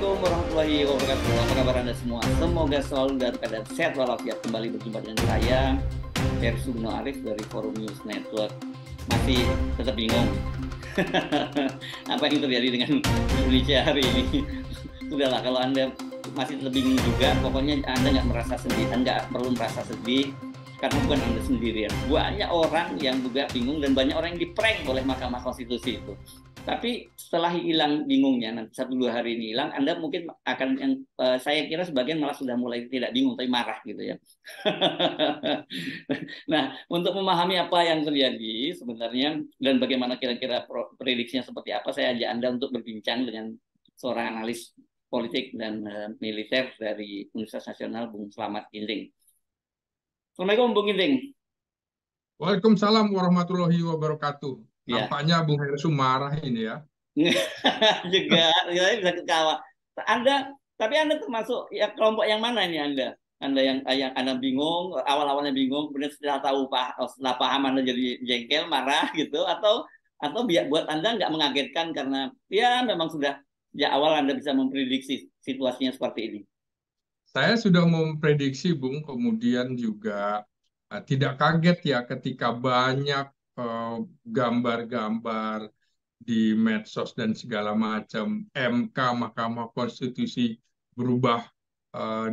Assalamualaikum warahmatullahi wabarakatuh. Apa kabar Anda semua? Semoga selalu dalam keadaan sehat walafiat. Kembali berjumpa dengan saya, Heru Sugno Arif dari Forum News Network. Masih tetap bingung apa yang terjadi dengan Indonesia hari ini. Sudahlah, kalau Anda masih tetap bingung juga, pokoknya Anda nggak merasa sedih, Anda nggak perlu merasa sedih, karena bukan Anda sendirian. Banyak orang yang juga bingung dan banyak orang yang di-prank oleh Mahkamah Konstitusi itu. Tapi setelah hilang bingungnya, nanti 1-2 hari ini hilang, Anda mungkin akan yang saya kira sebagian malah sudah mulai tidak bingung, tapi marah gitu ya. Nah, untuk memahami apa yang terjadi sebenarnya dan bagaimana kira-kira prediksinya seperti apa, saya ajak Anda untuk berbincang dengan seorang analis politik dan militer dari Universitas Nasional, Bung Slamet Ginting. Assalamualaikum, Bung Ginting. Waalaikumsalam warahmatullahi wabarakatuh. Ya, Nampaknya Bung Hersu marah ini ya. juga ya, bisa ketawa. Tapi Anda termasuk ya kelompok yang mana ini Anda? Anda yang Anda bingung, awal-awalnya bingung, kemudian setelah paham Anda jadi jengkel, marah gitu, atau biar buat Anda nggak mengagetkan karena ya memang sudah ya awal Anda bisa memprediksi situasinya seperti ini. Saya sudah memprediksi, Bung, kemudian juga tidak kaget ya ketika banyak eh, gambar-gambar di medsos dan segala macam. MK, Mahkamah Konstitusi berubah,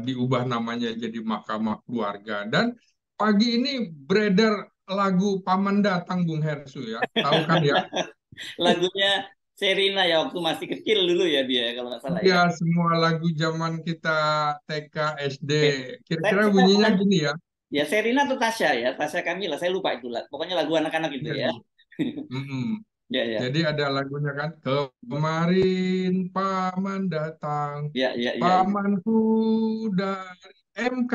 diubah namanya jadi Mahkamah Keluarga. Dan pagi ini beredar lagu Paman Datang, Bung Hersu ya. Tahu kan ya? Lagunya Serina ya waktu masih kecil dulu ya dia kalau nggak salah ya. Ya, semua lagu zaman kita TK, SD. Oke. Kira-kira Saya bunyinya bukan gini ya. ya Serina atau Tasya ya, Tasya Kamila, saya lupa itu lah. Pokoknya lagu anak-anak itu Iya, ya. iya. Mm-mm. Ya, ya. Jadi ada lagunya kan. Kemarin paman datang, Ya, ya, ya, ya. pamanku dari MK,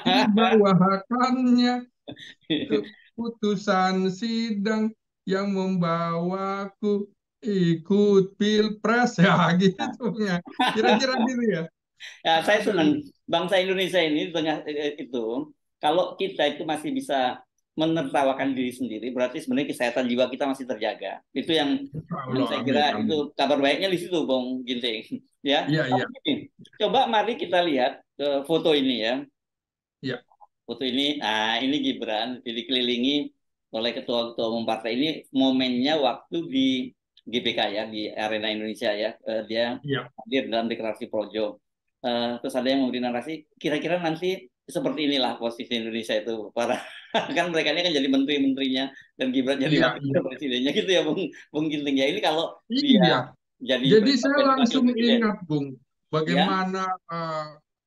dibawakannya keputusan sidang yang membawaku ikut pilpres. Ya, gitu ya. Kira-kira gitu ya. Ya, saya Aduh. senang bangsa Indonesia ini di tengah itu, kalau kita itu masih bisa menertawakan diri sendiri, berarti sebenarnya kesehatan jiwa kita masih terjaga. Itu Insya yang Allah, saya amin, kira amin. itu kabar baiknya di situ, Bung Ginting. Ya, Iya, tapi iya, gini, coba mari kita lihat foto ini ya. iya. Foto ini, nah ini Gibran dikelilingi oleh ketua-ketua umum partai ini momennya waktu di GBK ya, di Arena Indonesia ya. Dia Iya. hadir dalam deklarasi Projo. Terus ada yang memberi narasi, kira-kira nanti seperti inilah posisi Indonesia itu. Para kan mereka ini kan jadi menteri-menterinya dan Gibran jadi Iya, wakil iya, presidennya gitu ya, Bung Ginting ya. Ini kalau iya. dia jadi Jadi saya wakil langsung presiden, ingat, Bung, ya. bagaimana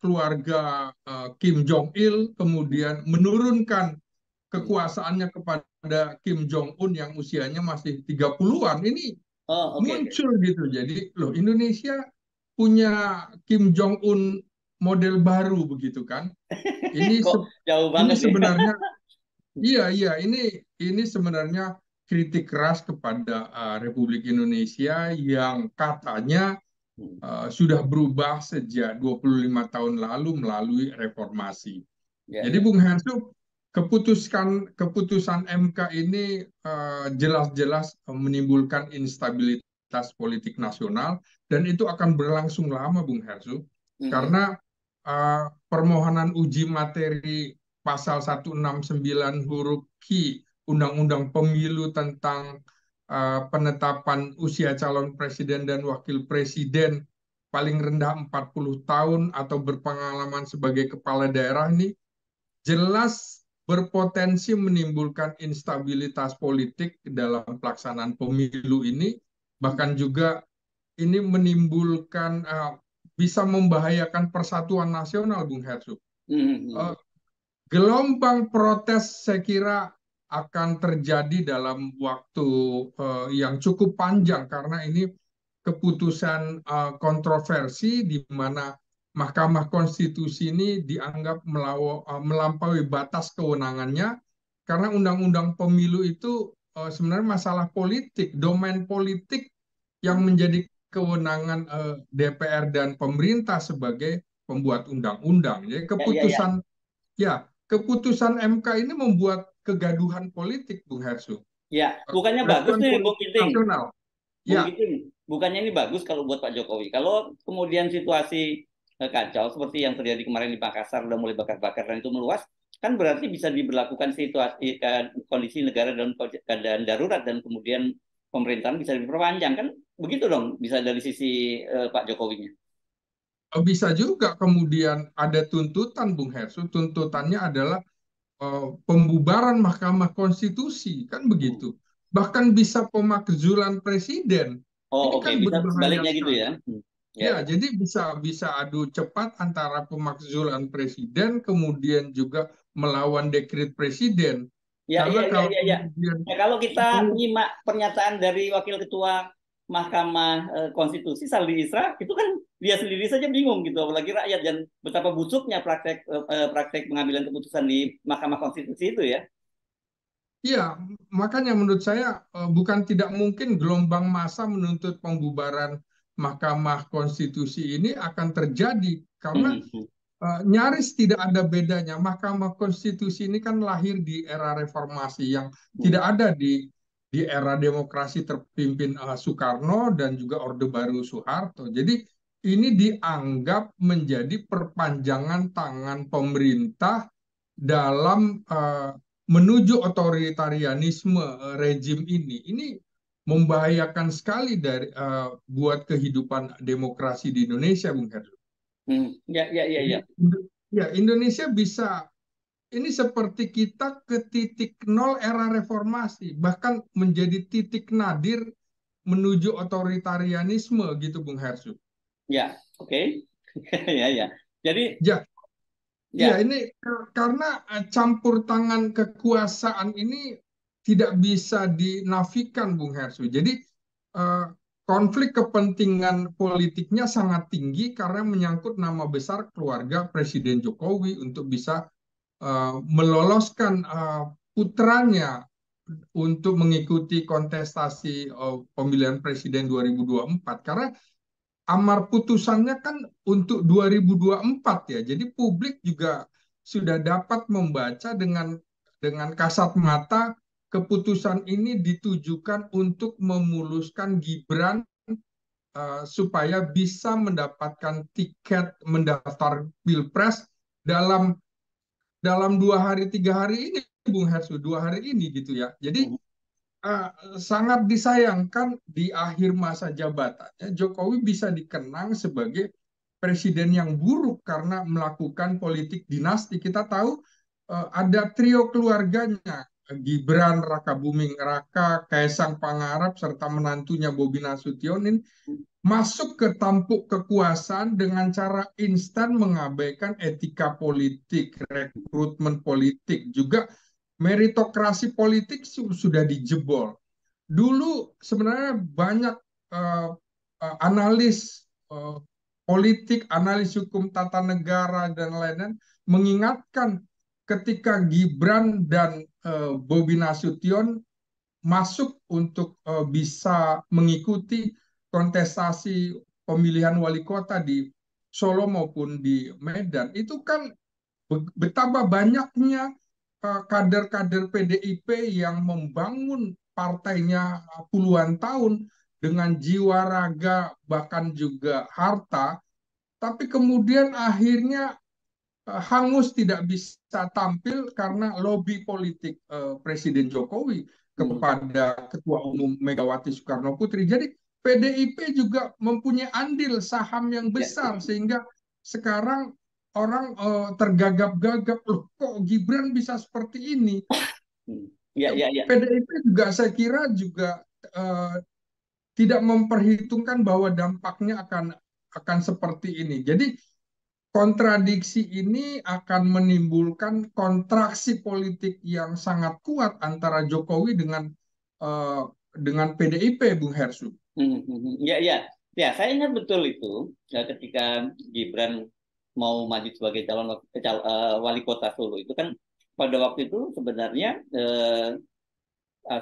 keluarga Kim Jong Il kemudian menurunkan kekuasaannya kepada Kim Jong Un yang usianya masih 30-an. Ini Oh, oke, oke. muncul gitu. Jadi, loh, Indonesia punya Kim Jong Un model baru begitu kan? Ini Kok jauh ini banget ya? sebenarnya iya, iya, ini sebenarnya kritik keras kepada Republik Indonesia yang katanya sudah berubah sejak 25 tahun lalu melalui reformasi. Ya, Jadi ya. Bung Hansu, keputusan MK ini jelas-jelas menimbulkan instabilitas politik nasional dan itu akan berlangsung lama, Bung Hansu, Mhm. karena permohonan uji materi pasal 169 huruf Q Undang-Undang Pemilu tentang penetapan usia calon presiden dan wakil presiden paling rendah 40 tahun atau berpengalaman sebagai kepala daerah ini jelas berpotensi menimbulkan instabilitas politik dalam pelaksanaan pemilu ini, bahkan juga ini menimbulkan bisa membahayakan persatuan nasional, Bung Hersu. Mhm. Gelombang protes saya kira akan terjadi dalam waktu yang cukup panjang karena ini keputusan kontroversi di mana Mahkamah Konstitusi ini dianggap melampaui batas kewenangannya karena undang-undang pemilu itu sebenarnya masalah politik, domain politik yang menjadi kewenangan DPR dan pemerintah sebagai pembuat undang-undang. Jadi Ya, ya, ya. keputusan MK ini membuat kegaduhan politik, Bung Hersu. Ya, bukannya bagus Kegaduhan nih, Bung politik Ginting. nasional. Bung Ya, Kitin, bukannya ini bagus kalau buat Pak Jokowi. Kalau kemudian situasi kacau seperti yang terjadi kemarin di Makassar udah mulai bakar-bakar dan itu meluas, kan berarti bisa diberlakukan situasi kondisi negara dalam keadaan darurat dan kemudian pemerintahan bisa diperpanjang kan begitu dong bisa dari sisi Pak Jokowinya. bisa juga kemudian ada tuntutan, Bung Hersu. Tuntutannya adalah pembubaran Mahkamah Konstitusi, kan Hmm. begitu. Bahkan bisa pemakzulan presiden. Oh Ini oke kan bisa berbahaya sebaliknya gitu sekali. ya. Ya Ya, ya jadi bisa adu cepat antara pemakzulan presiden kemudian juga melawan dekret presiden. ya Karena ya ya kalau ya ya. kemudian Ya, kalau kita menyimak pernyataan dari Wakil Ketua Mahkamah Konstitusi Saldi Isra, itu kan dia sendiri saja bingung gitu, apalagi rakyat dan betapa busuknya praktek pengambilan keputusan di Mahkamah Konstitusi itu ya. ya, makanya menurut saya bukan tidak mungkin gelombang massa menuntut pembubaran Mahkamah Konstitusi ini akan terjadi karena Mhm. nyaris tidak ada bedanya. Mahkamah Konstitusi ini kan lahir di era reformasi yang tidak ada di era demokrasi terpimpin Soekarno dan juga Orde Baru Soeharto. Jadi ini dianggap menjadi perpanjangan tangan pemerintah dalam menuju otoritarianisme rejim ini. Ini membahayakan sekali dari buat kehidupan demokrasi di Indonesia, Bung Heru. Ya ya ya Jadi ya. ya Indonesia bisa ini seperti kita ke titik nol era reformasi, bahkan menjadi titik nadir menuju otoritarianisme gitu Bung Hersu. Ya, oke. Ya ya. Jadi Ya, iya ya. ini karena campur tangan kekuasaan ini tidak bisa dinafikan Bung Hersu. Jadi eh, konflik kepentingan politiknya sangat tinggi karena menyangkut nama besar keluarga Presiden Jokowi untuk bisa meloloskan putranya untuk mengikuti kontestasi pemilihan presiden 2024 karena amar putusannya kan untuk 2024 ya. Jadi publik juga sudah dapat membaca dengan kasat mata keputusan ini ditujukan untuk memuluskan Gibran supaya bisa mendapatkan tiket mendaftar Pilpres dalam dalam 2 hari 3 hari ini Bung Hersu 2 hari ini gitu ya. Jadi Mhm. uh, sangat disayangkan di akhir masa jabatannya Jokowi bisa dikenang sebagai presiden yang buruk karena melakukan politik dinasti. Kita tahu ada trio keluarganya Gibran, Raka Buming Raka, Kaisang Pangarep serta menantunya Bobi Nasution ini masuk ke tampuk kekuasaan dengan cara instan mengabaikan etika politik, rekrutmen politik, juga meritokrasi politik sudah dijebol. Dulu sebenarnya banyak uh, analis politik, analis hukum tata negara dan lain-lain mengingatkan ketika Gibran dan Bobi Nasution masuk untuk bisa mengikuti kontestasi pemilihan wali kota di Solo maupun di Medan itu kan betapa banyaknya kader-kader PDIP yang membangun partainya puluhan tahun dengan jiwa raga bahkan juga harta, tapi kemudian akhirnya hangus tidak bisa tampil karena lobi politik Presiden Jokowi Mhm. kepada Ketua Umum Megawati Soekarno Putri. Jadi PDIP juga mempunyai andil saham yang Ya. besar sehingga sekarang orang tergagap-gagap loh kok Gibran bisa seperti ini. Ya ya ya. PDIP juga saya kira juga uh, tidak memperhitungkan bahwa dampaknya akan seperti ini. Jadi kontradiksi ini akan menimbulkan kontraksi politik yang sangat kuat antara Jokowi uh, dengan PDIP, Bung Hersu. Ya, ya, ya. Saya ingat betul itu ketika Gibran mau maju sebagai wali kota Solo itu kan pada waktu itu sebenarnya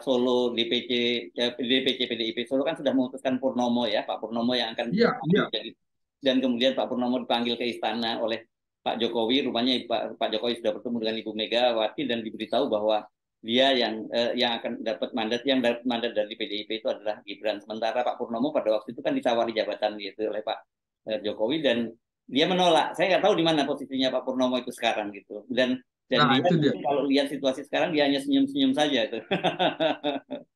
Solo DPC PDIP Solo kan sudah memutuskan Purnomo ya Pak Purnomo yang akan Iya, maju iya. jadi dan kemudian Pak Purnomo dipanggil ke istana oleh Pak Jokowi rupanya Pak Jokowi sudah bertemu dengan Ibu Megawati dan diberitahu bahwa dia yang akan dapat mandat, yang dapat mandat dari PDIP itu adalah Gibran. Sementara Pak Purnomo pada waktu itu kan ditawari jabatan gitu oleh Pak Jokowi, dan dia menolak. Saya nggak tahu di mana posisinya Pak Purnomo itu sekarang gitu. Dan Nah, dia itu dia. mungkin kalau lihat situasi sekarang dia hanya senyum-senyum saja itu.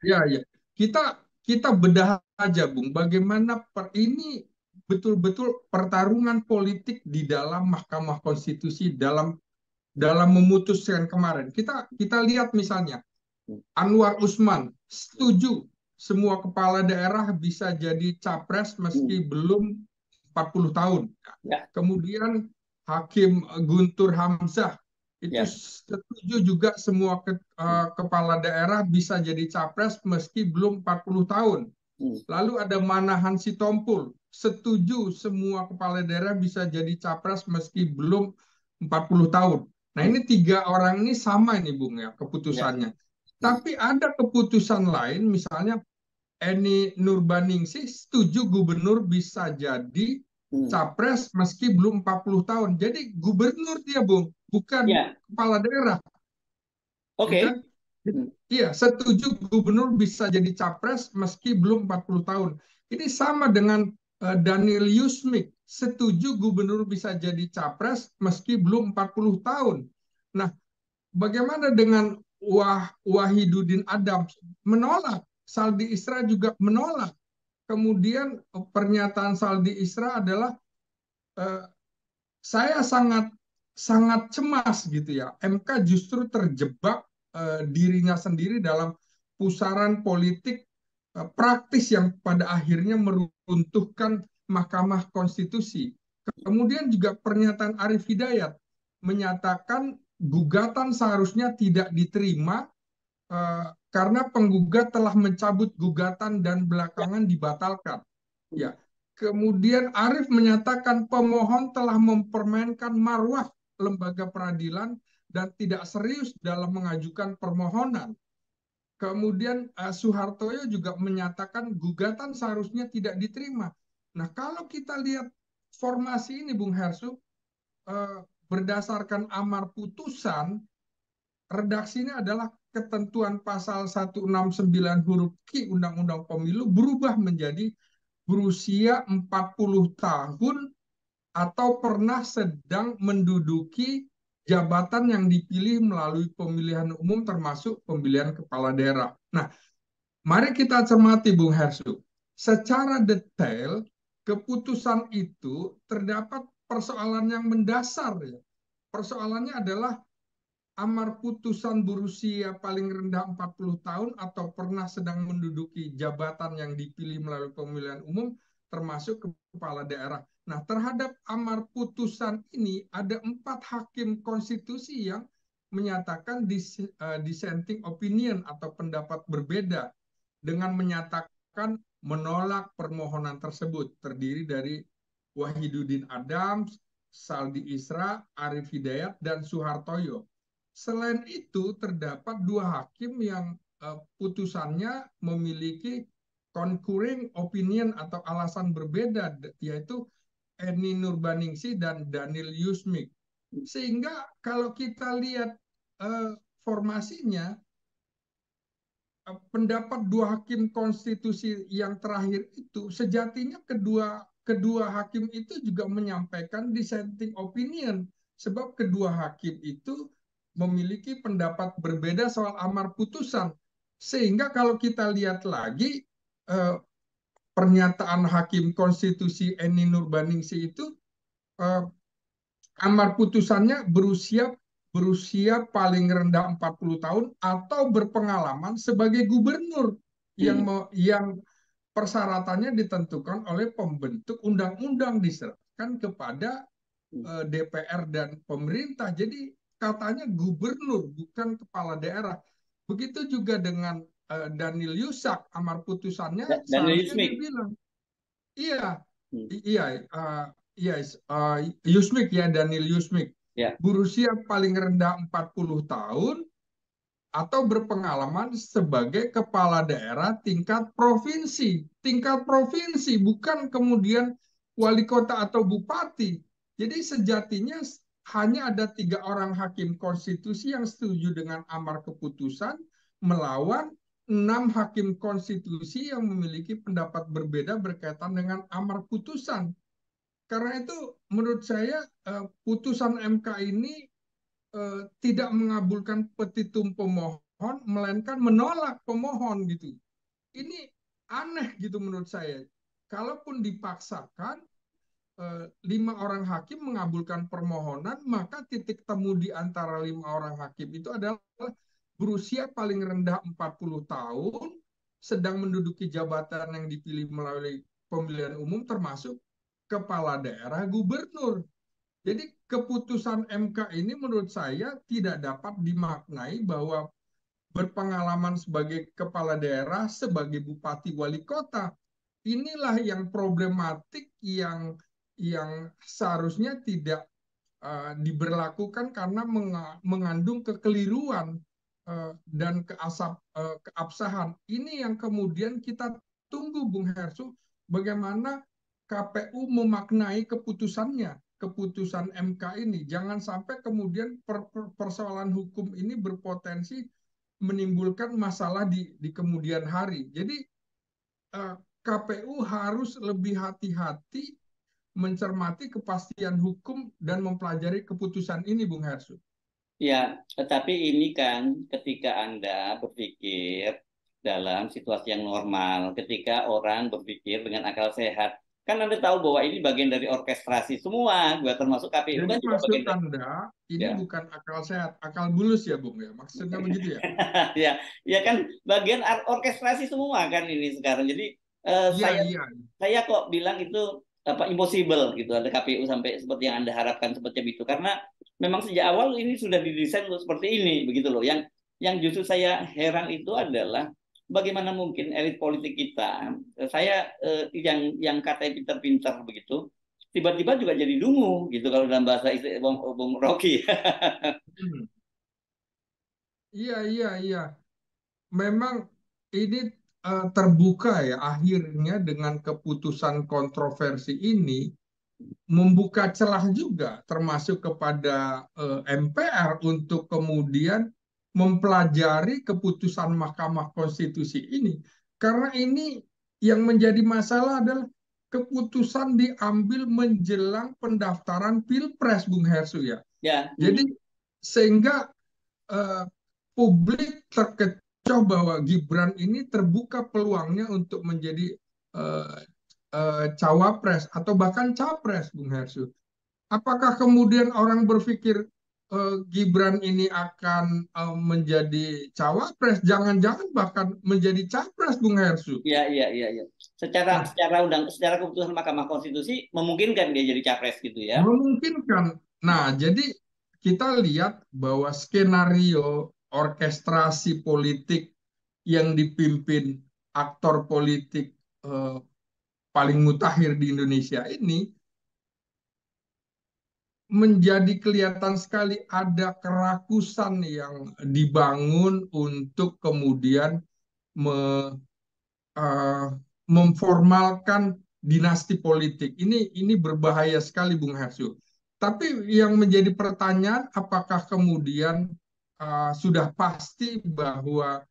Ya, ya. Kita kita bedah aja, Bung. Bagaimana ini betul-betul pertarungan politik di dalam Mahkamah Konstitusi dalam dalam memutuskan kemarin. Kita lihat misalnya Anwar Usman setuju semua kepala daerah bisa jadi capres Hmm. meski belum 40 tahun. Ya, Kemudian Hakim Guntur Hamzah itu ya. setuju juga semua kepala daerah bisa jadi capres meski belum 40 tahun. Hmm. Lalu ada Manahan Sitompul, setuju semua kepala daerah bisa jadi capres meski belum 40 tahun. Nah, Hmm. ini tiga orang ini sama ini Bung ya Ya. keputusannya. Hmm. Tapi ada keputusan lain, misalnya Eni Nurbaningsih setuju gubernur bisa jadi Hmm. capres meski belum 40 tahun. Jadi gubernur dia, Bung, bukan Ya, kepala daerah, oke. bukan? Iya, setuju gubernur bisa jadi capres meski belum 40 tahun. Ini sama dengan Daniel Yusmik, setuju gubernur bisa jadi capres meski belum 40 tahun. Nah, bagaimana dengan Wahidudin Adams? Menolak. Saldi Isra juga menolak. Kemudian pernyataan Saldi Isra adalah eh, saya sangat sangat cemas gitu ya. MK justru terjebak dirinya sendiri dalam pusaran politik praktis yang pada akhirnya meruntuhkan Mahkamah Konstitusi. Kemudian juga pernyataan Arif Hidayat menyatakan gugatan seharusnya tidak diterima karena penggugat telah mencabut gugatan dan Ya. belakangan dibatalkan. Hmm. Ya. Kemudian Arif menyatakan pemohon telah mempermainkan marwah lembaga peradilan dan tidak serius dalam mengajukan permohonan. Kemudian Suhartoyo juga menyatakan gugatan seharusnya tidak diterima. Nah, kalau kita lihat formasi ini, Bung Hersu, berdasarkan amar putusan, redaksinya adalah ketentuan pasal 169 huruf Q Undang-Undang Pemilu berubah menjadi berusia 40 tahun atau pernah sedang menduduki jabatan yang dipilih melalui pemilihan umum termasuk pemilihan kepala daerah. Nah, mari kita cermati Bung Hersu. Secara detail, keputusan itu terdapat persoalan yang mendasar ya. Persoalannya adalah amar putusan berusia paling rendah 40 tahun atau pernah sedang menduduki jabatan yang dipilih melalui pemilihan umum termasuk kepala daerah. Nah, terhadap amar putusan ini ada 4 hakim konstitusi yang menyatakan dissenting opinion atau pendapat berbeda dengan menyatakan menolak permohonan tersebut, terdiri dari Wahidudin Adams, Saldi Isra, Arif Hidayat, dan Suhartoyo. Selain itu, terdapat 2 hakim yang putusannya memiliki concurring opinion atau alasan berbeda, yaitu Eni Nurbaningsih dan Daniel Yusmik. Sehingga kalau kita lihat formasinya, pendapat 2 hakim konstitusi yang terakhir itu sejatinya kedua kedua hakim itu juga menyampaikan dissenting opinion, sebab kedua hakim itu memiliki pendapat berbeda soal amar putusan. Sehingga kalau kita lihat lagi eh, pernyataan hakim konstitusi Eni Nurbaningsih itu, eh, amar putusannya berusia paling rendah 40 tahun atau berpengalaman sebagai gubernur yang Hmm. yang persyaratannya ditentukan oleh pembentuk undang-undang diserahkan kepada Hmm. DPR dan pemerintah. Jadi katanya gubernur bukan kepala daerah. Begitu juga dengan Daniel Yusak, amar putusannya Daniel seharusnya dia Yusmik. bilang, iya, Hmm. iya, yes, Yusmik ya, Daniel Yusmik, Ya. berusia paling rendah 40 tahun atau berpengalaman sebagai kepala daerah tingkat provinsi, bukan kemudian wali kota atau bupati. Jadi sejatinya hanya ada 3 orang hakim konstitusi yang setuju dengan amar keputusan melawan 6 hakim konstitusi yang memiliki pendapat berbeda berkaitan dengan amar putusan. Karena itu menurut saya putusan MK ini tidak mengabulkan petitum pemohon, melainkan menolak pemohon gitu. Ini aneh gitu menurut saya. Kalaupun dipaksakan 5 orang hakim mengabulkan permohonan, maka titik temu di antara 5 orang hakim itu adalah berusia paling rendah 40 tahun, sedang menduduki jabatan yang dipilih melalui pemilihan umum termasuk kepala daerah, gubernur. Jadi keputusan MK ini menurut saya tidak dapat dimaknai bahwa berpengalaman sebagai kepala daerah, sebagai bupati wali kota. Inilah yang problematik yang seharusnya tidak diberlakukan karena mengandung kekeliruan dan keabsahan. Ini yang kemudian kita tunggu, Bung Hersu, bagaimana KPU memaknai keputusannya, keputusan MK ini. Jangan sampai kemudian persoalan hukum ini berpotensi menimbulkan masalah di kemudian hari. Jadi KPU harus lebih hati-hati mencermati kepastian hukum dan mempelajari keputusan ini, Bung Hersu. Ya, tetapi ini kan ketika Anda berpikir dalam situasi yang normal, ketika orang berpikir dengan akal sehat, kan Anda tahu bahwa ini bagian dari orkestrasi semua, termasuk KPU Jadi kan juga maksud bagian dari, Anda, ini ya. bukan akal sehat, akal bulus ya, Bung ya? Maksudnya begitu ya? Ya, ya kan bagian orkestrasi semua kan ini sekarang. Jadi Iya, saya iya. kok bilang itu apa impossible gitu ada KPU sampai seperti yang Anda harapkan seperti itu karena memang sejak awal ini sudah didesain untuk seperti ini begitu loh. Yang justru saya heran itu adalah bagaimana mungkin elit politik kita saya yang katanya pintar-pintar begitu tiba-tiba juga jadi dungu gitu kalau dalam bahasa Bung Rocky. Hmm. Iya, iya, iya. Memang ini terbuka ya akhirnya dengan keputusan kontroversi ini membuka celah juga termasuk kepada MPR untuk kemudian mempelajari keputusan Mahkamah Konstitusi ini. Karena ini yang menjadi masalah adalah keputusan diambil menjelang pendaftaran Pilpres, Bung Hersu ya. Ya. Jadi sehingga eh, publik terkecoh bahwa Gibran ini terbuka peluangnya untuk menjadi eh, cawapres atau bahkan capres, Bung Hersu. Apakah kemudian orang berpikir Gibran ini akan menjadi cawapres, jangan-jangan bahkan menjadi capres, Bung Hersu? Iya, iya, iya, iya. Secara Nah, secara keputusan Mahkamah Konstitusi memungkinkan dia jadi capres gitu ya. memungkinkan. Nah, jadi kita lihat bahwa skenario orkestrasi politik yang dipimpin aktor politik eh, paling mutakhir di Indonesia ini menjadi kelihatan sekali ada kerakusan yang dibangun untuk kemudian me, uh, memformalkan dinasti politik. Ini berbahaya sekali, Bung Hersu. Tapi yang menjadi pertanyaan, apakah kemudian sudah pasti bahwa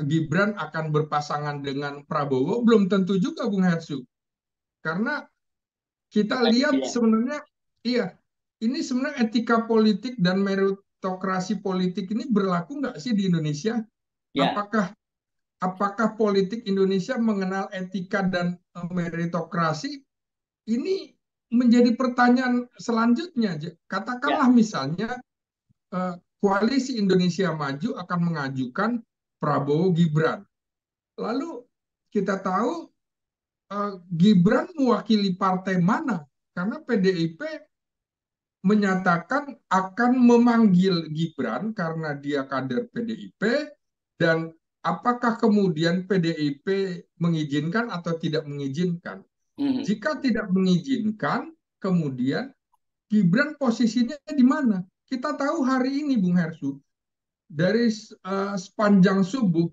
Gibran akan berpasangan dengan Prabowo? Belum tentu juga, Bung Hersu. Karena kita lihat Iya, sebenarnya, iya, ini sebenarnya etika politik dan meritokrasi politik ini berlaku nggak sih di Indonesia? ya, Apakah apakah politik Indonesia mengenal etika dan meritokrasi? Ini menjadi pertanyaan selanjutnya. ya, Katakanlah misalnya koalisi Indonesia Maju akan mengajukan Prabowo Gibran. Lalu kita tahu Gibran mewakili partai mana? Karena PDIP menyatakan akan memanggil Gibran karena dia kader PDIP dan apakah kemudian PDIP mengizinkan atau tidak mengizinkan. mhm. Jika tidak mengizinkan, kemudian Gibran posisinya di mana? Kita tahu hari ini, Bung Hersu, dari sepanjang subuh,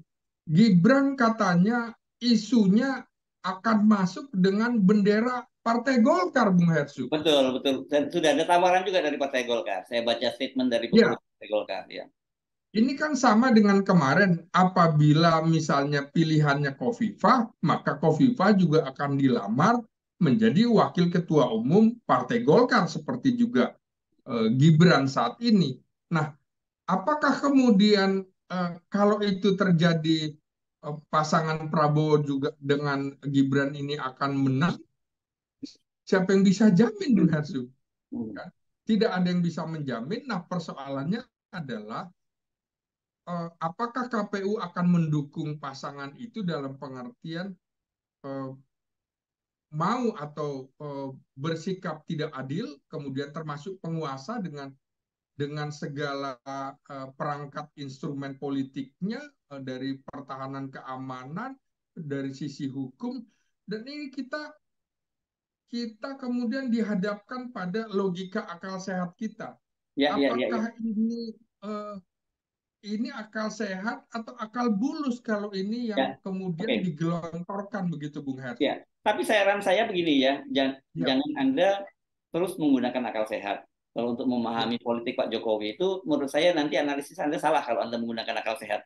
Gibran katanya isunya akan masuk dengan bendera Partai Golkar, Bung Hersu. Betul, betul. Dan sudah ada tawaran juga dari Partai Golkar. Saya baca statement dari Ya, pengurus Partai Golkar. Ya, ini kan sama dengan kemarin, apabila misalnya pilihannya Khofifah, maka Khofifah juga akan dilamar menjadi wakil ketua umum Partai Golkar seperti juga Gibran saat ini. Nah, apakah kemudian kalau itu terjadi, pasangan Prabowo juga dengan Gibran ini akan menang? Siapa yang bisa jamin, Bung Hersu? hmm. Kan? Tidak ada yang bisa menjamin. Nah, persoalannya adalah apakah KPU akan mendukung pasangan itu dalam pengertian eh, mau atau bersikap tidak adil, kemudian termasuk penguasa dengan segala perangkat instrumen politiknya, dari pertahanan keamanan, dari sisi hukum, dan ini kita kemudian dihadapkan pada logika akal sehat kita. Ya, ya, ya, ya. Apakah ini akal sehat atau akal bulus kalau ini yang Ya. kemudian Oke. digelontorkan begitu, Bung Ya. Hersu? Tapi saran saya begini ya, Ya, jangan Anda terus menggunakan akal sehat. Kalau untuk ya, memahami politik Pak Jokowi itu, menurut saya nanti analisis Anda salah kalau Anda menggunakan akal sehat.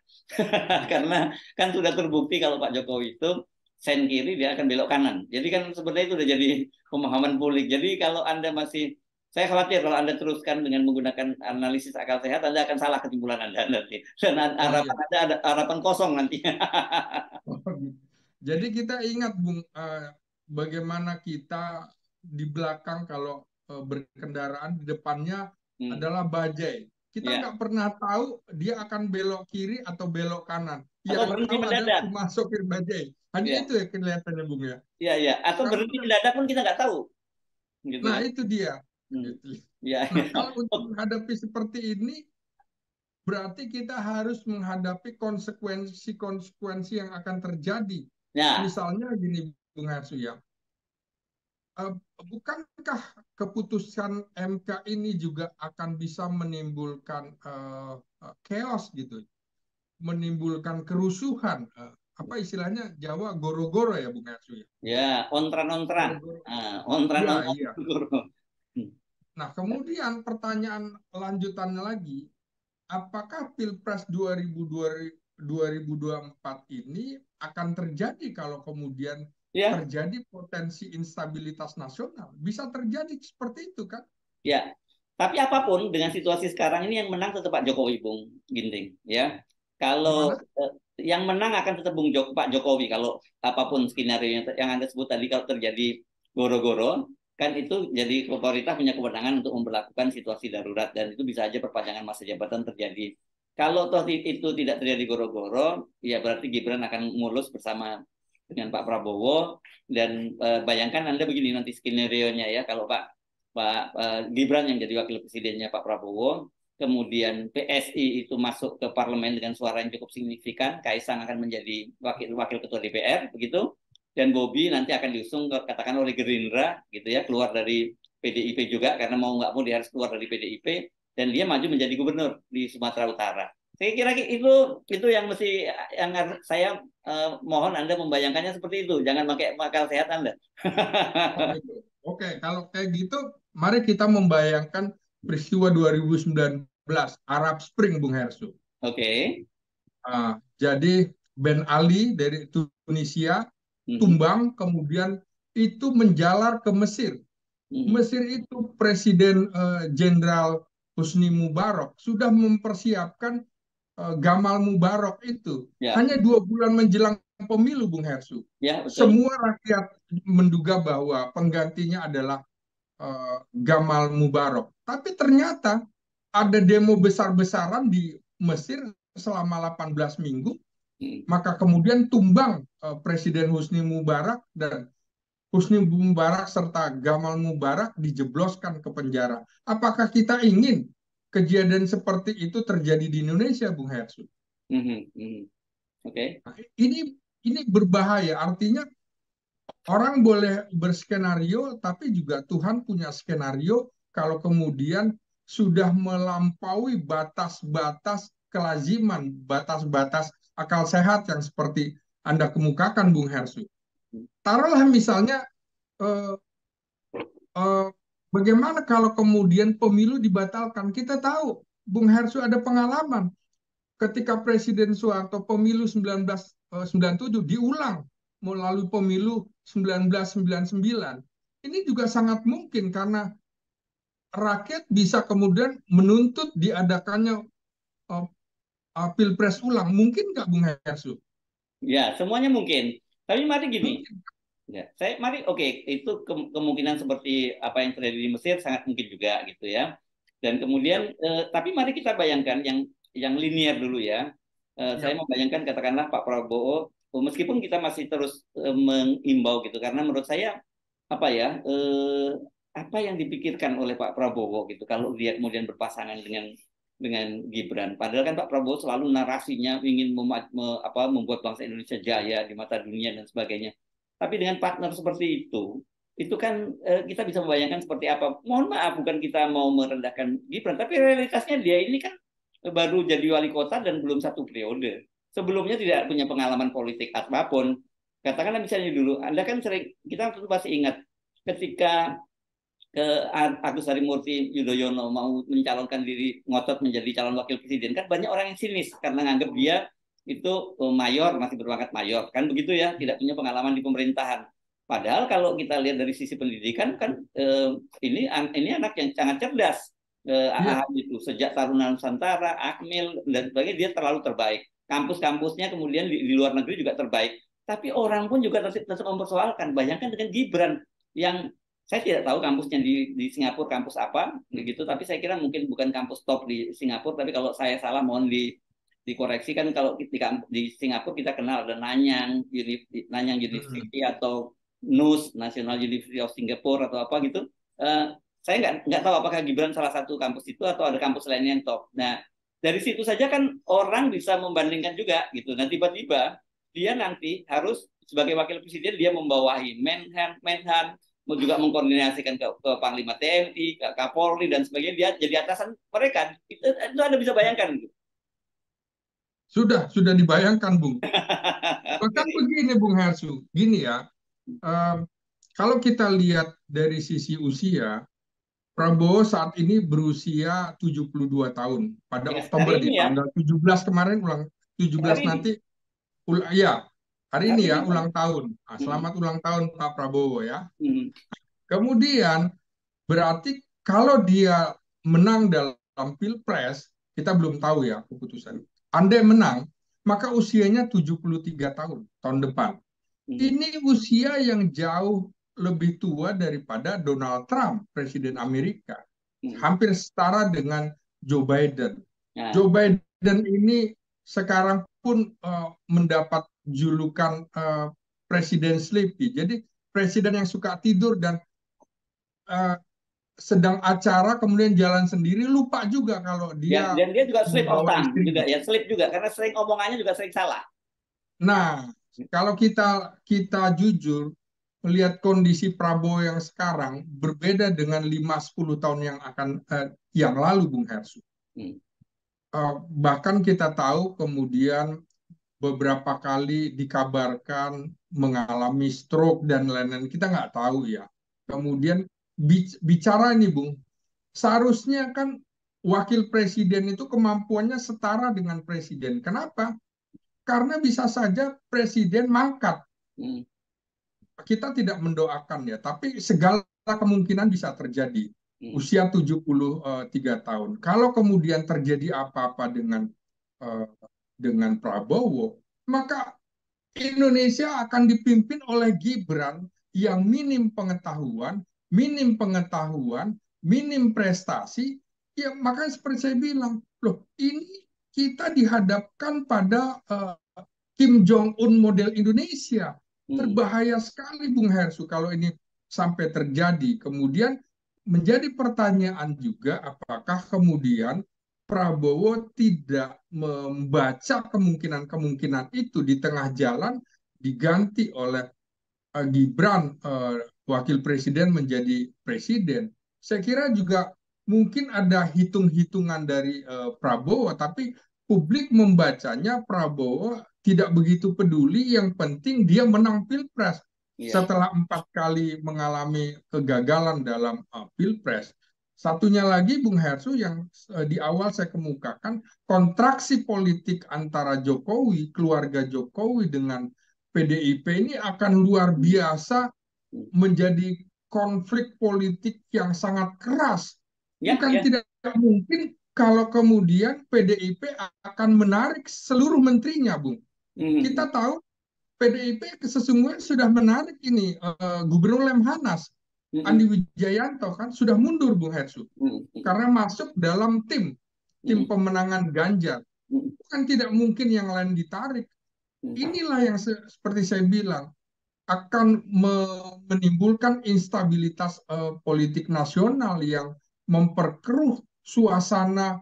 Karena kan sudah terbukti kalau Pak Jokowi itu sen kiri dia akan belok kanan. Jadi kan sebenarnya itu sudah jadi pemahaman publik. Jadi kalau Anda masih, saya khawatir kalau Anda teruskan dengan menggunakan analisis akal sehat, Anda akan salah kesimpulan Anda nanti. Dan oh harapan iya. Anda ada harapan kosong nanti. Oh, gitu. Jadi kita ingat, Bung, bagaimana kita di belakang kalau berkendaraan di depannya Hmm. adalah bajai. Kita Ya. nggak pernah tahu dia akan belok kiri atau belok kanan. Atau Yang berhenti tahu adalah mendadak. cuma sopir bajai. Hanya Ya. itu ya kelihatannya, Bung ya. Iya, iya. Atau Kalau berhenti mendadak pun kita nggak tahu, gitu nah kan? itu dia. Hmm. Gitu. Iya, Nah, iya. kalau untuk menghadapi seperti ini, berarti kita harus menghadapi konsekuensi-konsekuensi yang akan terjadi. Nah, Misalnya gini, Bung Harsu ya, eh, bukankah keputusan MK ini juga akan bisa menimbulkan chaos gitu, menimbulkan kerusuhan, apa istilahnya Jawa goro-goro ya, Bung Harsu ya, ya ontran-ontran. goro-goro. Nah, Ya, ontran-ontran. iya. Nah, kemudian pertanyaan lanjutannya lagi, apakah Pilpres 2024 ini akan terjadi kalau kemudian Ya, terjadi potensi instabilitas nasional? Bisa terjadi seperti itu kan? ya. Tapi apapun dengan situasi sekarang ini yang menang tetap Pak Jokowi, Bung Ginting. Ya, kalau Gimana? yang menang akan tetap Pak Jokowi. Kalau apapun skenario yang Anda sebut tadi, kalau terjadi goro-goro, kan itu jadi pemerintah punya kewenangan untuk memperlakukan situasi darurat dan itu bisa aja perpanjangan masa jabatan terjadi. Kalau toh itu tidak terjadi goro-goro, ya berarti Gibran akan mulus bersama dengan Pak Prabowo dan bayangkan Anda begini nanti skenario-nya ya, kalau Gibran yang jadi wakil presidennya Pak Prabowo, kemudian PSI itu masuk ke parlemen dengan suara yang cukup signifikan, Kaisang akan menjadi wakil ketua DPR, begitu, dan Bobi nanti akan diusung katakan oleh Gerindra, gitu ya, keluar dari PDIP juga karena mau nggak mau dia harus keluar dari PDIP dan dia maju menjadi gubernur di Sumatera Utara. Saya kira itu yang mesti yang saya mohon Anda membayangkannya seperti itu, jangan pakai akal sehat Anda. Oh gitu. Oke, kalau kayak gitu, mari kita membayangkan peristiwa 2019 Arab Spring, Bung Hersu. Oke. Jadi Ben Ali dari Tunisia Mhm. tumbang, kemudian itu menjalar ke Mesir. Mhm. Mesir itu Presiden Jenderal Husni Mubarak sudah mempersiapkan Gamal Mubarak itu. Ya, Hanya 2 bulan menjelang pemilu, Bung Hersu. ya betul. Semua rakyat menduga bahwa penggantinya adalah Gamal Mubarak. Tapi ternyata ada demo besar-besaran di Mesir selama 18 minggu, Mhm. maka kemudian tumbang Presiden Husni Mubarak dan Husni Mubarak serta Gamal Mubarak dijebloskan ke penjara. Apakah kita ingin kejadian seperti itu terjadi di Indonesia, Bung Hersu? Mhm. Mhm. Oke. Nah, ini berbahaya. Artinya orang boleh berskenario, tapi juga Tuhan punya skenario kalau kemudian sudah melampaui batas-batas kelaziman, batas-batas akal sehat yang seperti Anda kemukakan, Bung Hersu. Taruhlah misalnya eh, eh, bagaimana kalau kemudian pemilu dibatalkan? Kita tahu Bung Hersu ada pengalaman ketika Presiden Soeharto pemilu 1997 diulang melalui pemilu 1999. Ini juga sangat mungkin karena rakyat bisa kemudian menuntut diadakannya uh, pilpres ulang. Mungkin nggak Bung Hersu? Ya, semuanya mungkin. Tapi mari gini, Mungkin. ya, mari oke, itu kemungkinan seperti apa yang terjadi di Mesir sangat mungkin juga gitu ya. Dan Ya, kemudian, tapi mari kita bayangkan yang linear dulu ya. Saya ya, membayangkan katakanlah Pak Prabowo, meskipun kita masih terus mengimbau gitu, karena menurut saya apa ya, apa yang dipikirkan oleh Pak Prabowo gitu, kalau dia kemudian berpasangan dengan Gibran. Padahal kan Pak Prabowo selalu narasinya ingin membuat bangsa Indonesia jaya di mata dunia dan sebagainya. Tapi dengan partner seperti itu kan kita bisa membayangkan seperti apa. Mohon maaf, bukan kita mau merendahkan Gibran, tapi realitasnya dia ini kan baru jadi wali kota dan belum satu periode. Sebelumnya tidak punya pengalaman politik apapun. Katakanlah misalnya dulu, Anda kan sering, kita tentu pasti ingat ketika ke Agus Harimurti Yudhoyono mau mencalonkan diri ngotot menjadi calon wakil presiden, kan banyak orang yang sinis karena nganggap dia itu mayor, masih berpangkat mayor, kan begitu ya, tidak punya pengalaman di pemerintahan. Padahal kalau kita lihat dari sisi pendidikan kan ini anak yang sangat cerdas. ya. AAH itu sejak Taruna Nusantara, Akmil dan sebagainya dia terlalu terbaik. Kampus-kampusnya kemudian di luar negeri juga terbaik. Tapi orang pun juga tetap mempersoalkan. Bayangkan dengan Gibran yang saya tidak tahu kampusnya di Singapura kampus apa gitu, tapi saya kira mungkin bukan kampus top di Singapura, tapi kalau saya salah mohon dikoreksi. Kan kalau di Singapura kita kenal ada Nanyang Hmm. University atau NUS National University of Singapore atau apa gitu. Saya nggak tahu apakah Gibran salah satu kampus itu atau ada kampus lainnya yang top. Nah, dari situ saja kan orang bisa membandingkan juga gitu. Nah, tiba-tiba dia nanti harus sebagai wakil presiden dia membawahi Menhan mau juga mengkoordinasikan ke Panglima TNI, ke Kapolri dan sebagainya, dia jadi atasan mereka. Itu Anda bisa bayangkan. Sudah dibayangkan, Bung. Bahkan begini, Bung Hersu, gini ya, eh, kalau kita lihat dari sisi usia, Prabowo saat ini berusia 72 tahun. Pada Ya, Oktober hari di ini ya, tanggal 17 kemarin, ulang 17 hari ini, nanti, ya, hari hari ini ini ya, kan. ulang tahun. Nah, Hmm, selamat ulang tahun Pak Prabowo ya. hmm, Kemudian berarti kalau dia menang dalam Pilpres, kita belum tahu ya keputusan. Andai menang, maka usianya 73 tahun, tahun depan. hmm, Ini usia yang jauh lebih tua daripada Donald Trump, Presiden Amerika. hmm. Hampir setara dengan Joe Biden. Nah, Joe Biden ini sekarang pun mendapat julukan Presiden Sleepy. Jadi presiden yang suka tidur dan uh, sedang acara kemudian jalan sendiri lupa juga kalau ya, dia dan dia juga slip of membawa tongue juga istrinya. ya, slip juga karena sering omongannya juga sering salah. Nah, kalau kita kita jujur melihat kondisi Prabowo yang sekarang berbeda dengan 5-10 tahun yang lalu, Bung Hersu. Hmm, Bahkan kita tahu kemudian beberapa kali dikabarkan mengalami stroke dan lain-lain. Kita nggak tahu ya. Kemudian bicara ini, Bung, seharusnya kan wakil presiden itu kemampuannya setara dengan presiden. Kenapa? Karena bisa saja presiden mangkat. hmm, Kita tidak mendoakan ya, tapi segala kemungkinan bisa terjadi. hmm. Usia 73 tahun. Kalau kemudian terjadi apa-apa eh, dengan Prabowo, maka Indonesia akan dipimpin oleh Gibran yang minim prestasi. Ya, makanya seperti saya bilang, loh ini kita dihadapkan pada Kim Jong Un model Indonesia. Hmm. Berbahaya sekali Bung Hersu kalau ini sampai terjadi. Kemudian menjadi pertanyaan juga apakah kemudian Prabowo tidak membaca kemungkinan-kemungkinan itu di tengah jalan diganti oleh Gibran wakil presiden menjadi presiden. Saya kira juga mungkin ada hitung-hitungan dari Prabowo, tapi publik membacanya Prabowo tidak begitu peduli, yang penting dia menang Pilpres. Iya. setelah 4 kali mengalami kegagalan dalam Pilpres. Satunya lagi, Bung Hersu, yang di awal saya kemukakan, kontraksi politik antara Jokowi, keluarga Jokowi dengan PDIP ini akan luar biasa, menjadi konflik politik yang sangat keras. Ya, Bukan ya. tidak mungkin kalau kemudian PDIP akan menarik seluruh menterinya, Bung. Hmm. Kita tahu PDIP sesungguhnya sudah menarik ini Gubernur Lemhanas, Andi Hmm. Wijayanto kan sudah mundur, Bung Hersu, Hmm. karena masuk dalam tim Hmm. pemenangan Ganjar. Hmm. Bukan tidak mungkin yang lain ditarik. Hmm. Inilah yang seperti saya bilang akan menimbulkan instabilitas politik nasional yang memperkeruh suasana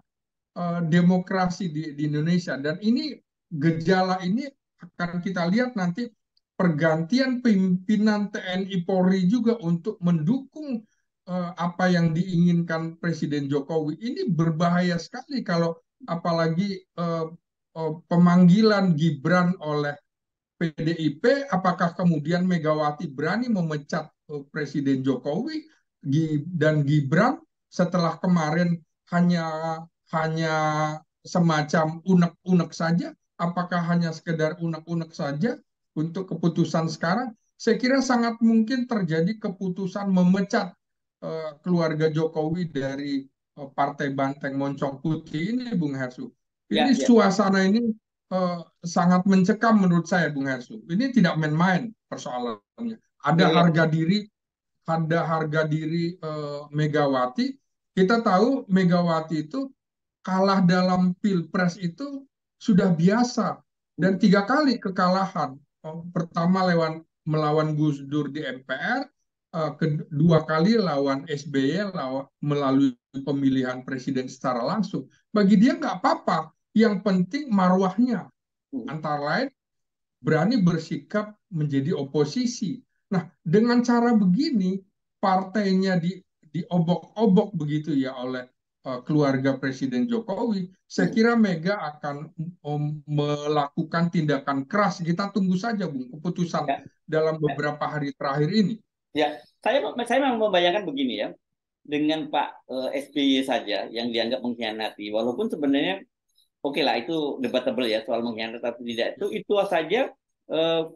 demokrasi di Indonesia. Dan ini gejala ini akan kita lihat nanti pergantian pimpinan TNI Polri juga untuk mendukung apa yang diinginkan Presiden Jokowi. Ini berbahaya sekali kalau apalagi pemanggilan Gibran oleh PDIP, apakah kemudian Megawati berani memecat Presiden Jokowi dan Gibran setelah kemarin hanya hanya semacam unek-unek saja? Apakah hanya sekedar unek-unek saja untuk keputusan sekarang? Saya kira sangat mungkin terjadi keputusan memecat keluarga Jokowi dari Partai Banteng Moncong Putih ini, Bung Hersu. Ya, Ini ya. suasana ini sangat mencekam menurut saya, Bung Hersu. Ini tidak main-main persoalannya. Ya, ya. Ada harga diri Megawati. Kita tahu Megawati itu kalah dalam Pilpres itu sudah biasa, dan Hmm. 3 kali kekalahan. Pertama melawan Gus Dur di MPR, kedua kali lawan SBY melalui pemilihan presiden secara langsung. Bagi dia nggak apa-apa, yang penting marwahnya. Hmm. Antara lain berani bersikap menjadi oposisi. Nah, dengan cara begini partainya diobok-obok begitu ya oleh keluarga Presiden Jokowi. Saya Hmm. kira Mega akan melakukan tindakan keras. Kita tunggu saja, Bung, keputusan Ya, dalam ya. beberapa hari terakhir ini. Ya. Saya memang membayangkan begini ya, dengan Pak SBY saja yang dianggap mengkhianati, walaupun sebenarnya oke lah itu debatable ya soal mengkhianati atau tidak, itu saja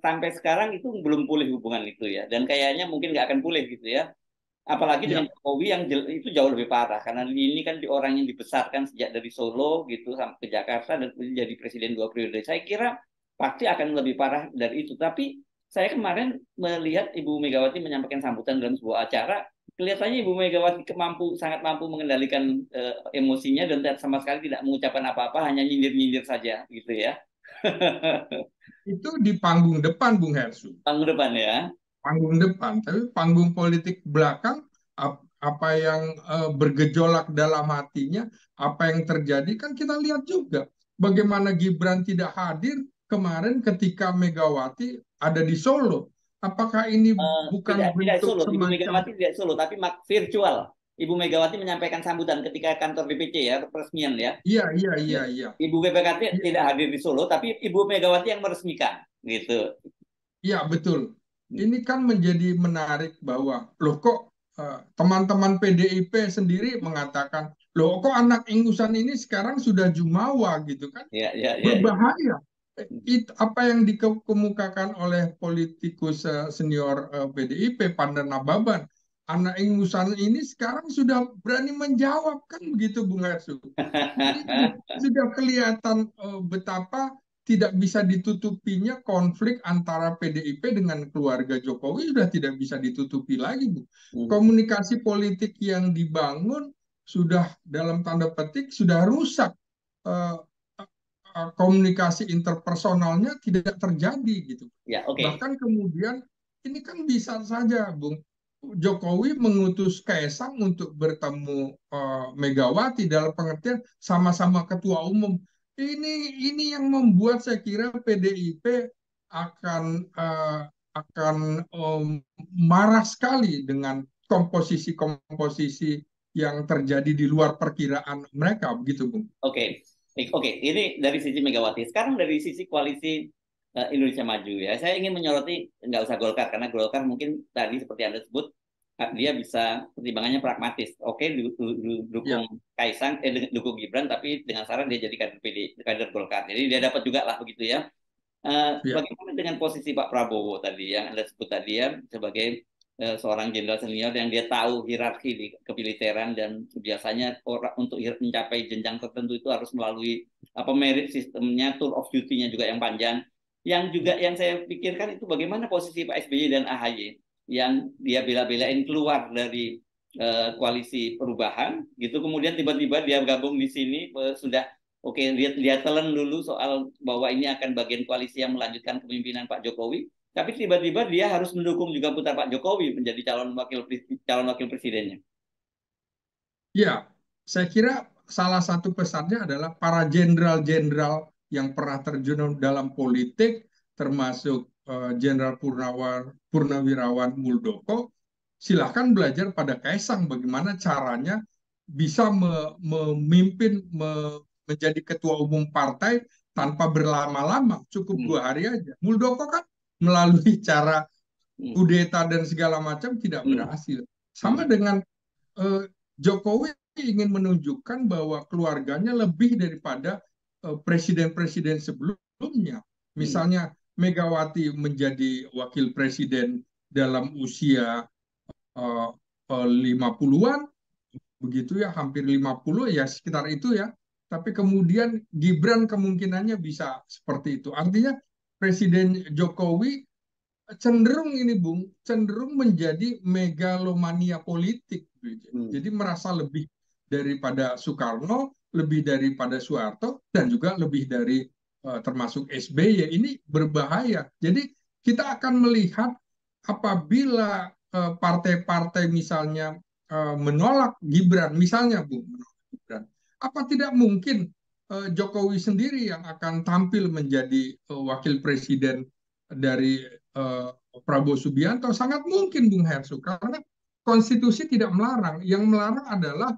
sampai sekarang itu belum pulih hubungan itu ya, dan kayaknya mungkin nggak akan pulih gitu ya, apalagi dengan Ya, Jokowi yang itu jauh lebih parah karena ini kan orang yang dibesarkan sejak dari Solo gitu sampai ke Jakarta dan jadi presiden 2 periode. Saya kira pasti akan lebih parah dari itu. Tapi saya kemarin melihat Ibu Megawati menyampaikan sambutan dalam sebuah acara, kelihatannya Ibu Megawati sangat mampu mengendalikan emosinya dan sama sekali tidak mengucapkan apa-apa, hanya nyindir-nyindir saja gitu ya. itu di panggung depan, Bung Hersu. Panggung depan ya. Panggung depan, tapi panggung politik belakang, apa yang bergejolak dalam hatinya, apa yang terjadi kan kita lihat juga. Bagaimana Gibran tidak hadir kemarin ketika Megawati ada di Solo. Apakah ini Tidak bukan tidak bentuk Solo, Ibu semacam, Megawati tidak Solo, tapi virtual. Ibu Megawati menyampaikan sambutan ketika kantor BPC ya, peresmian ya. iya, iya, iya, iya, Ibu BPKT iya, tidak hadir di Solo, tapi Ibu Megawati yang meresmikan, gitu. iya, betul. Ini kan menjadi menarik bahwa, loh kok teman-teman PDIP sendiri mengatakan, loh kok anak ingusan ini sekarang sudah jumawa gitu kan. Ya, ya, ya, ya. Berbahaya. Apa yang dikemukakan oleh politikus senior PDIP, Pandana Baban, anak ingusan ini sekarang sudah berani menjawab kan begitu, Bung Hersu. Ini sudah kelihatan betapa tidak bisa ditutupinya konflik antara PDIP dengan keluarga Jokowi, sudah tidak bisa ditutupi lagi, Bu. Komunikasi politik yang dibangun sudah dalam tanda petik sudah rusak. Eh, Komunikasi interpersonalnya tidak terjadi gitu. Ya, oke. Bahkan kemudian ini kan bisa saja, Bung, Jokowi mengutus Kaisang untuk bertemu Megawati dalam pengertian sama-sama ketua umum. Ini yang membuat saya kira PDIP akan marah sekali dengan komposisi-komposisi yang terjadi di luar perkiraan mereka, begitu, Bung. Oke. Oke, ini dari sisi Megawati. Sekarang dari sisi koalisi Indonesia Maju ya. Saya ingin menyoroti nggak usah Golkar karena Golkar mungkin tadi seperti Anda sebut dia bisa pertimbangannya pragmatis. Oke, Ya, dukung Kaisang, dukung Gibran, tapi dengan syarat dia jadi kader kader Golkar. Jadi dia dapat juga lah begitu ya. ya. Bagaimana dengan posisi Pak Prabowo tadi yang Anda sebut tadi ya sebagai seorang jenderal senior yang dia tahu hierarki di kemiliteran dan biasanya orang untuk mencapai jenjang tertentu itu harus melalui apa merit sistemnya, tour of duty-nya juga yang panjang. Yang juga yang saya pikirkan itu bagaimana posisi Pak SBY dan AHY yang dia bela-belain keluar dari koalisi perubahan gitu kemudian tiba-tiba dia gabung di sini sudah oke, dia telan dulu soal bahwa ini akan bagian koalisi yang melanjutkan kepemimpinan Pak Jokowi. Tapi tiba-tiba dia harus mendukung juga putra Pak Jokowi menjadi calon wakil presidennya. Ya, saya kira salah satu pesannya adalah para jenderal-jenderal yang pernah terjun dalam politik, termasuk Jenderal Purnawirawan Muldoko, silahkan belajar pada Kaisang bagaimana caranya bisa memimpin, menjadi ketua umum partai tanpa berlama-lama, cukup Hmm. 2 hari aja. Muldoko kan melalui cara Hmm. kudeta dan segala macam tidak Hmm. berhasil. Sama Hmm. dengan eh, Jokowi ingin menunjukkan bahwa keluarganya lebih daripada presiden-presiden sebelumnya. Hmm. Misalnya Megawati menjadi wakil presiden dalam usia 50-an, begitu ya, hampir 50 ya sekitar itu ya. Tapi kemudian Gibran kemungkinannya bisa seperti itu. Artinya Presiden Jokowi cenderung ini Bung, cenderung menjadi megalomania politik. Hmm. Jadi merasa lebih daripada Soekarno, lebih daripada Soeharto, dan juga lebih dari termasuk SBY. Ini berbahaya. Jadi kita akan melihat apabila partai-partai misalnya menolak Gibran, misalnya Bung, menolak Gibran, apa tidak mungkin Jokowi sendiri yang akan tampil menjadi wakil presiden dari Prabowo Subianto? Sangat mungkin Bung Hersu, karena konstitusi tidak melarang. Yang melarang adalah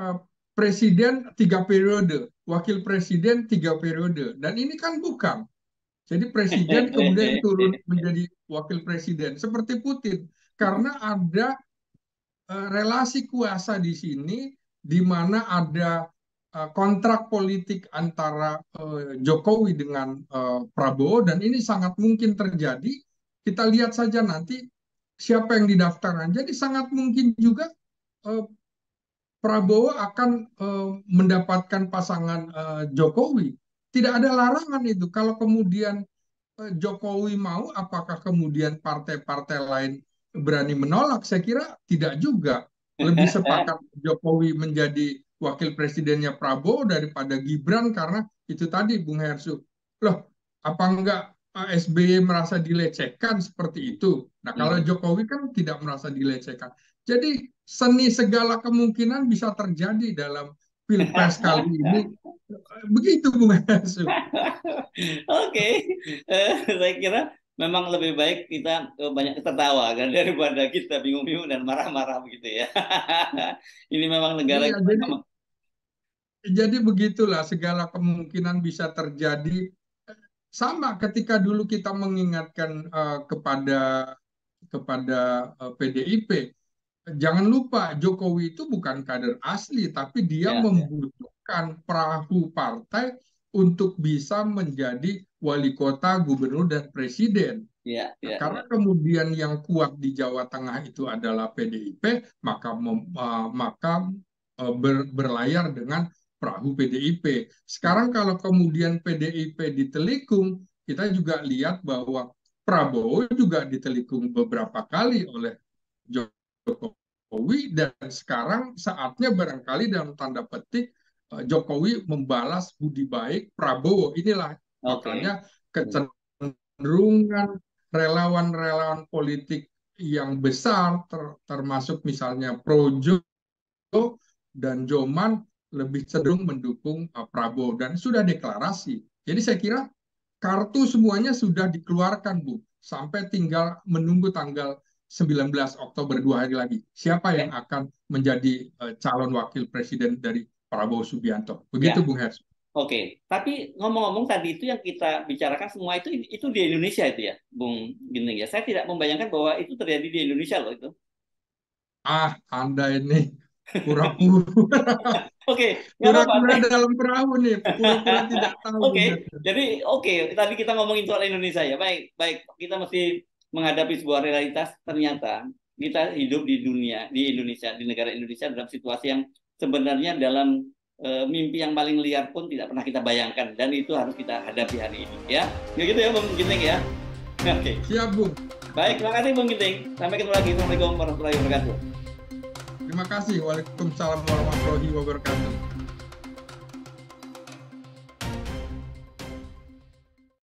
uh, presiden 3 periode, wakil presiden 3 periode, dan ini kan bukan. Jadi presiden kemudian turun menjadi wakil presiden seperti Putin, karena ada relasi kuasa di sini, di mana ada kontrak politik antara Jokowi dengan Prabowo, dan ini sangat mungkin terjadi. Kita lihat saja nanti siapa yang didaftarkan. Jadi sangat mungkin juga uh, Prabowo akan mendapatkan pasangan Jokowi. Tidak ada larangan itu. Kalau kemudian Jokowi mau, apakah kemudian partai-partai lain berani menolak? Saya kira tidak juga. Lebih sepakat Jokowi menjadi wakil presidennya Prabowo daripada Gibran, karena itu tadi Bung Hersu. Loh, apa enggak SBY merasa dilecehkan seperti itu? Nah, kalau Hmm. Jokowi kan tidak merasa dilecehkan. Jadi seni segala kemungkinan bisa terjadi dalam Pilpres kali ini. Begitu Bung Hersu. Oke, saya kira memang lebih baik kita banyak tertawa kan daripada kita bingung-bingung dan marah-marah begitu ya. Ini memang negara Iya, kita jadi memang. begitulah segala kemungkinan bisa terjadi. Sama ketika dulu kita mengingatkan kepada PDIP, jangan lupa Jokowi itu bukan kader asli, tapi dia Ya, ya, membutuhkan perahu partai untuk bisa menjadi wali kota, gubernur, dan presiden. ya, Nah, ya, karena ya. kemudian yang kuat di Jawa Tengah itu adalah PDIP, maka berlayar dengan perahu PDIP. Hmm. Sekarang kalau kemudian PDIP ditelikung, kita juga lihat bahwa Prabowo juga ditelikung beberapa kali oleh Jokowi, dan sekarang saatnya barangkali dalam tanda petik Jokowi membalas budi baik Prabowo. Inilah Oke. makanya Hmm. kecenderungan relawan-relawan politik yang besar, termasuk misalnya Projo dan Joman, lebih cenderung mendukung Prabowo dan sudah deklarasi. Jadi saya kira kartu semuanya sudah dikeluarkan, Bu. Sampai tinggal menunggu tanggal 19 Oktober, 2 hari lagi. Siapa yang Ya, akan menjadi calon wakil presiden dari Prabowo Subianto. Begitu, ya. Bung Hers. Oke, tapi ngomong-ngomong tadi itu yang kita bicarakan semua itu di Indonesia itu ya, Bung Ginting ya. Saya tidak membayangkan bahwa itu terjadi di Indonesia loh itu. Ah, Anda ini pura-pura, Oke, nggak apa-apa. pura-pura dalam perahu nih, pura-pura tidak tahu Oke, gitu. jadi oke, tadi kita ngomongin soal Indonesia ya. Baik, baik, kita mesti menghadapi sebuah realitas. Ternyata kita hidup di dunia, di Indonesia, di negara Indonesia dalam situasi yang sebenarnya dalam mimpi yang paling liar pun tidak pernah kita bayangkan, dan itu harus kita hadapi hari ini ya. Ya gitu ya, Bung Ginting ya. Oke, Siap, Bung. baik, terima kasih Bung Ginting. Sampai ketemu lagi. Assalamualaikum warahmatullahi wabarakatuh. Terima kasih. Waalaikumsalam warahmatullahi wabarakatuh.